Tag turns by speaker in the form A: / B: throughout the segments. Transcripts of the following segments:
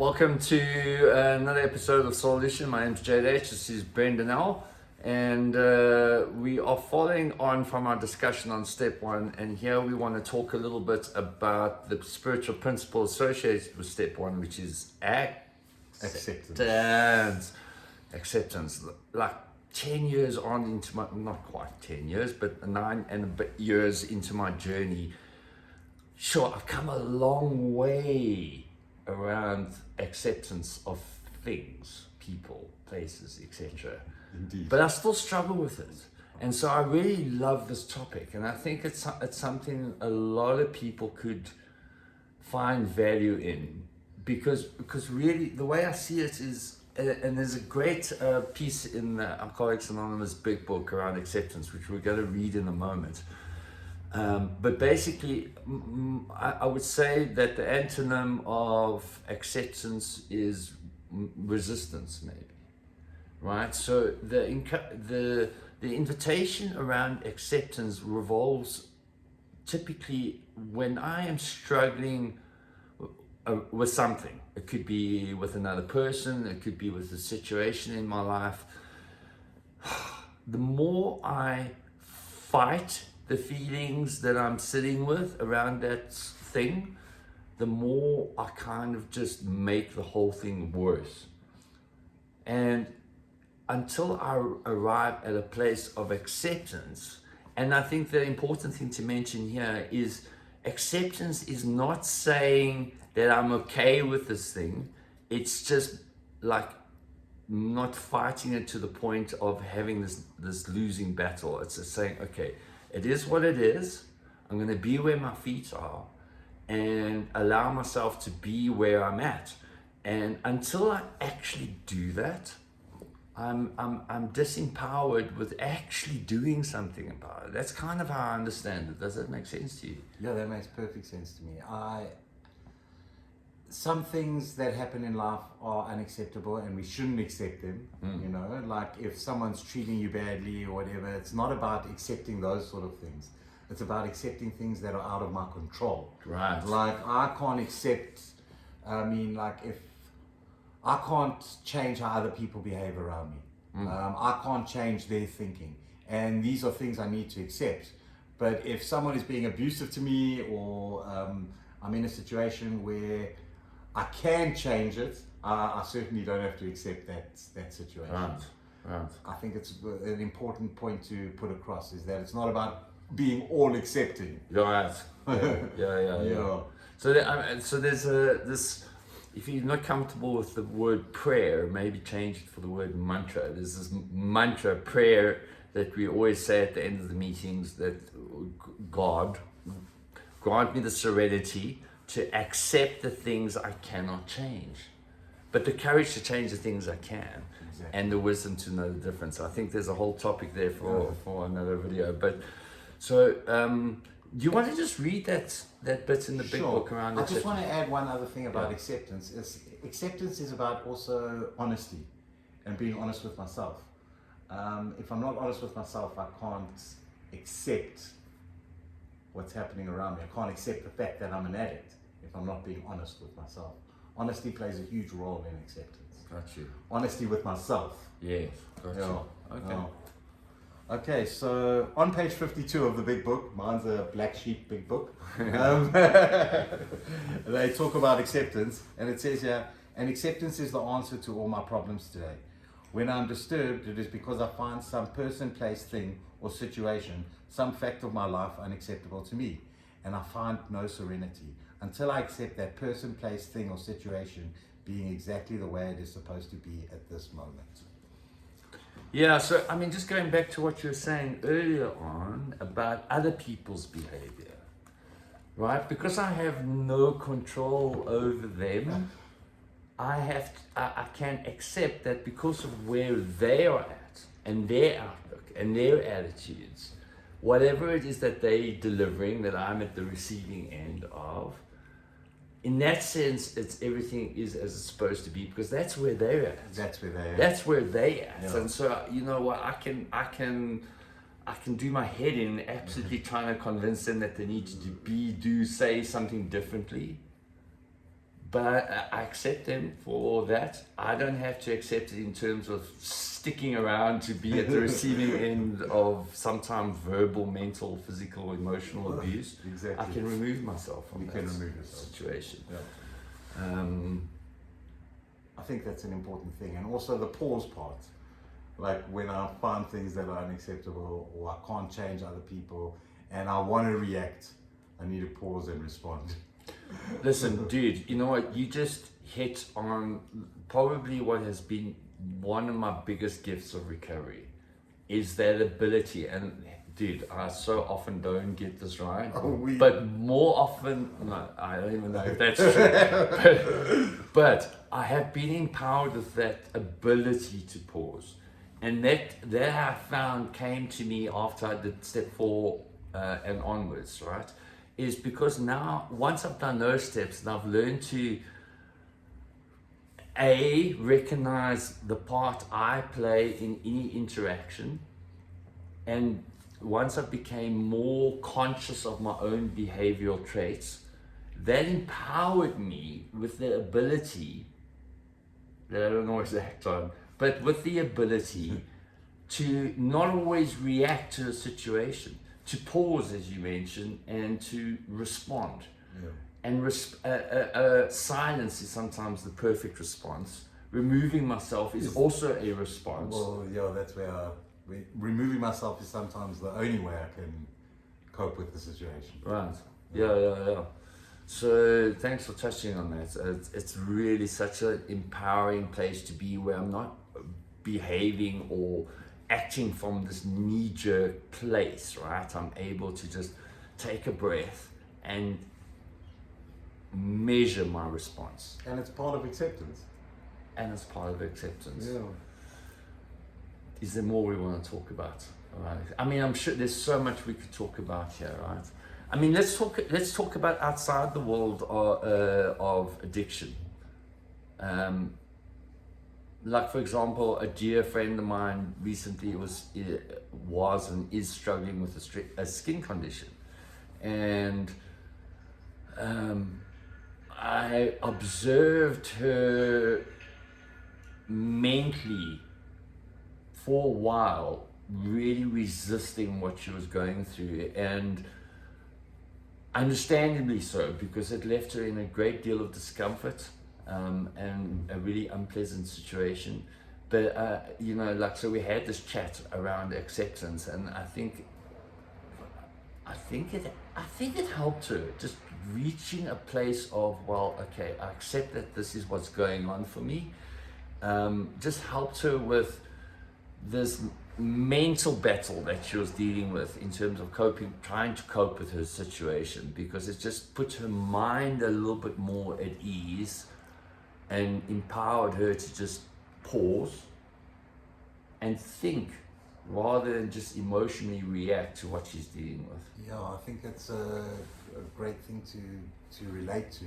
A: Welcome to another episode of Solution. My name's JH, this is Brendan L. And we are following on from our discussion on step one. And here we want to talk a little bit about the spiritual principle associated with step one, which is acceptance. Acceptance. Like 10 years on into my, not quite 10 years, but 9 and a bit years into my journey. Sure, I've come a long way around acceptance of things, people, places, etc.
B: Indeed.
A: But I still struggle with it. And so I really love this topic. And I think it's something a lot of people could find value in. Because really, the way I see it is, and there's a great piece in the Alcoholics Anonymous big book around acceptance, which we're going to read in a moment. But basically, I would say that the antonym of acceptance is resistance, maybe, right? So the invitation around acceptance revolves typically when I am struggling with something. It could be with another person, it could be with a situation in my life. The more I fight the feelings that I'm sitting with around that thing, the more I kind of just make the whole thing worse. And until I arrive at a place of acceptance, and I think the important thing to mention here is acceptance is not saying that I'm okay with this thing. It's just like not fighting it to the point of having this losing battle. It's just saying, okay, it is what it is. I'm going to be where my feet are and allow myself to be where I'm at. And until I actually do that, I'm disempowered with actually doing something about it. That's kind of how I understand it. Does that make sense to you?
B: Yeah, that makes perfect sense to me. Some things that happen in life are unacceptable and we shouldn't accept them. You know, like if someone's treating you badly or whatever, it's not about accepting those sort of things. It's about accepting things that are out of my control.
A: Right.
B: Like I can't accept, if I can't change how other people behave around me. I can't change their thinking. And these are things I need to accept. But if someone is being abusive to me or I'm in a situation where I can change it, I certainly don't have to accept that situation.
A: Right.
B: I think it's an important point to put across is that it's not about being all accepting.
A: You're right. Yeah. So there's this. If you're not comfortable with the word prayer, maybe change it for the word mantra. There's this mantra prayer that we always say at the end of the meetings that God grant me the serenity to accept the things I cannot change, but the courage to change the things I can, and the wisdom to know the difference. I think there's a whole topic there for another video. But so, do you want to just read that bit in the big book around
B: I just want to add one other thing about acceptance. Acceptance is about also honesty and being honest with myself. If I'm not honest with myself, I can't accept what's happening around me. I can't accept the fact that I'm an addict if I'm not being honest with myself. Honesty plays a huge role in acceptance.
A: Got you.
B: Honesty with myself.
A: Yes. Got you. Okay.
B: Okay, so on page 52 of the big book, mine's a black sheep big book, they talk about acceptance, and it says here, and acceptance is the answer to all my problems today. When I'm disturbed, it is because I find some person, place, thing, or situation, some fact of my life unacceptable to me, and I find no serenity until I accept that person, place, thing, or situation being exactly the way it is supposed to be at this moment.
A: Yeah, so I mean, just going back to what you were saying earlier on about other people's behavior, right? Because I have no control over them, I can accept that because of where they are at and their outlook and their attitudes, whatever it is that they're delivering, that I'm at the receiving end of, in that sense, it's everything is as it's supposed to be because that's where they're at.
B: That's where they are.
A: That's where they at.
B: Yeah.
A: And so you know what, I can do my head in absolutely trying to convince them that they need to say something differently. but I accept them for that. I don't have to accept it in terms of sticking around to be at the receiving end of sometimes verbal, mental, physical, emotional abuse.
B: Exactly.
A: I can remove myself from
B: You
A: that
B: can remove yourself.
A: situation.
B: Yeah. I think that's an important thing, and also the pause part. Like when I find things that are unacceptable, or I can't change other people, and I want to react, I need to pause and respond.
A: Listen, dude, you know what? You just hit on probably what has been one of my biggest gifts of recovery is that ability. And dude, I so often don't get this right, but more often, no, I don't even know if that's true. But I have been empowered with that ability to pause. And that I found came to me after I did step 4 and onwards, right? Is because now, once I've done those steps and I've learned to recognize the part I play in any interaction, and once I became more conscious of my own behavioral traits, that empowered me with the ability that I don't always act on, but with the ability to not always react to a situation, to pause, as you mentioned, and to respond.
B: Yeah.
A: And silence is sometimes the perfect response. Removing myself is also a response.
B: Well, yeah, that's where removing myself is sometimes the only way I can cope with the situation.
A: Right. Yeah. So thanks for touching on that. It's really such an empowering place to be, where I'm not behaving or acting from this knee-jerk place, right? I'm able to just take a breath and measure my response.
B: And it's part of acceptance.
A: And it's part of acceptance.
B: Yeah.
A: Is there more we want to talk about? All right. I mean, I'm sure there's so much we could talk about here, right? I mean, let's talk about outside the world of addiction. Like, for example, a dear friend of mine recently was and is struggling with a skin condition, and I observed her mentally for a while, really resisting what she was going through, and understandably so, because it left her in a great deal of discomfort and a really unpleasant situation. But so we had this chat around acceptance, and I think it helped her, just reaching a place of, well, okay, I accept that this is what's going on for me. Just helped her with this mental battle that she was dealing with in terms of trying to cope with her situation, because it just put her mind a little bit more at ease and empowered her to just pause and think rather than just emotionally react to what she's dealing with.
B: Yeah, I think that's a great thing to relate to.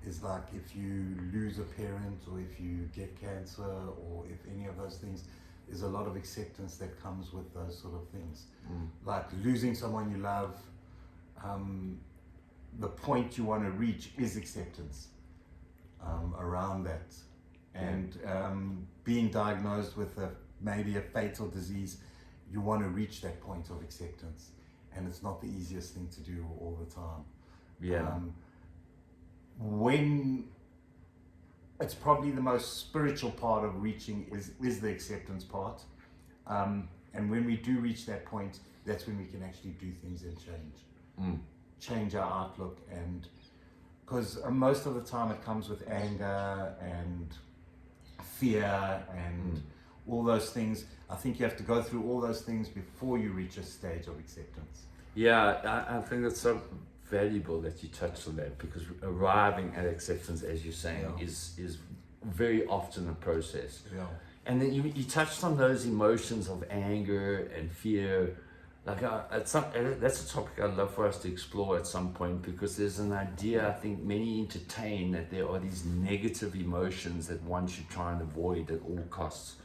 B: Is like if you lose a parent, or if you get cancer, or if any of those things, there's a lot of acceptance that comes with those sort of things. Like losing someone you love, the point you want to reach is acceptance around that. And being diagnosed with maybe a fatal disease, you want to reach that point of acceptance. And it's not the easiest thing to do all the time.
A: Yeah.
B: When it's probably the most spiritual part of reaching is the acceptance part, and when we do reach that point, that's when we can actually do things and change our outlook. And because most of the time it comes with anger and fear and all those things. I think you have to go through all those things before you reach a stage of acceptance.
A: Yeah, I think that's so valuable that you touched on that, because arriving at acceptance, as you're saying, is very often a process.
B: Yeah.
A: And then you touched on those emotions of anger and fear. Like that's a topic I'd love for us to explore at some point, because there's an idea I think many entertain that there are these negative emotions that one should try and avoid at all costs.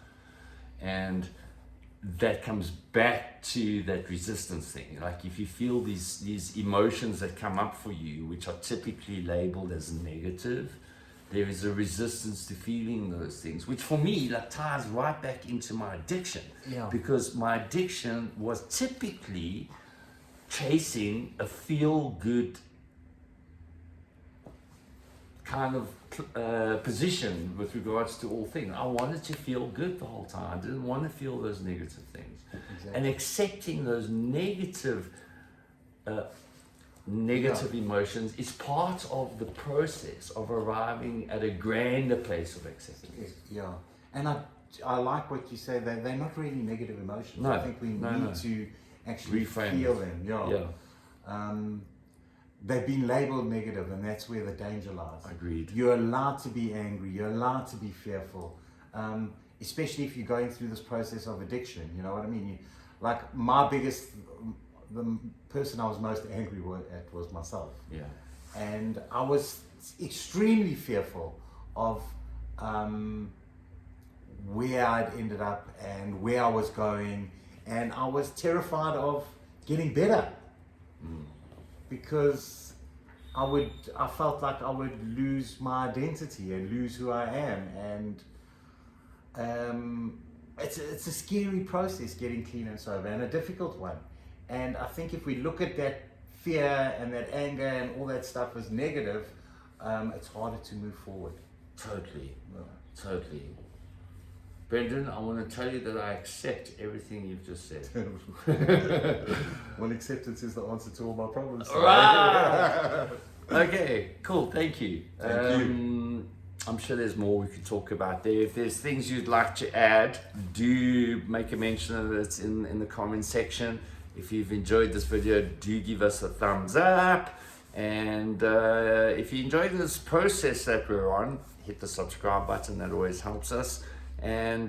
A: And that comes back to that resistance thing. Like if you feel these emotions that come up for you, which are typically labeled as negative, There is a resistance to feeling those things, which for me like ties right back into my addiction.
B: Yeah.
A: Because my addiction was typically chasing a feel-good kind of position with regards to all things. I wanted to feel good the whole time. I didn't want to feel those negative things.
B: Exactly.
A: And accepting those negative emotions is part of the process of arriving at a grander place of acceptance.
B: Yeah, and I like what you say, that they're not really negative emotions.
A: No,
B: I think we need to actually
A: reframe
B: feel
A: them.
B: them. Yeah. They've been labeled negative, and that's where the danger lies.
A: Agreed.
B: You're allowed to be angry. You're allowed to be fearful, especially if you're going through this process of addiction. You know what I mean? Like the person I was most angry at was myself.
A: Yeah.
B: And I was extremely fearful of where I'd ended up and where I was going, and I was terrified of getting better because I felt like I would lose my identity and lose who I am, and it's a scary process getting clean and sober, and a difficult one. And I think if we look at that fear and that anger and all that stuff as negative, it's harder to move forward.
A: Totally. Totally. Brendan, I want to tell you that I accept everything you've just said.
B: Well, acceptance is the answer to all my problems.
A: Right. Okay, cool. Thank you.
B: Thank you.
A: I'm sure there's more we could talk about there. If there's things you'd like to add, do make a mention of it in the comment section. If you've enjoyed this video, do give us a thumbs up. And if you enjoyed this process that we're on, hit the subscribe button. That always helps us. And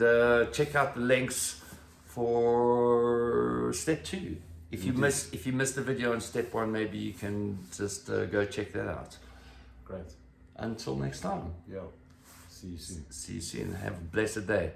A: check out the links for step 2. If you missed the video on step 1, maybe you can just go check that out.
B: Great.
A: Until next time.
B: Yeah. See you soon.
A: See you soon. Have a blessed day.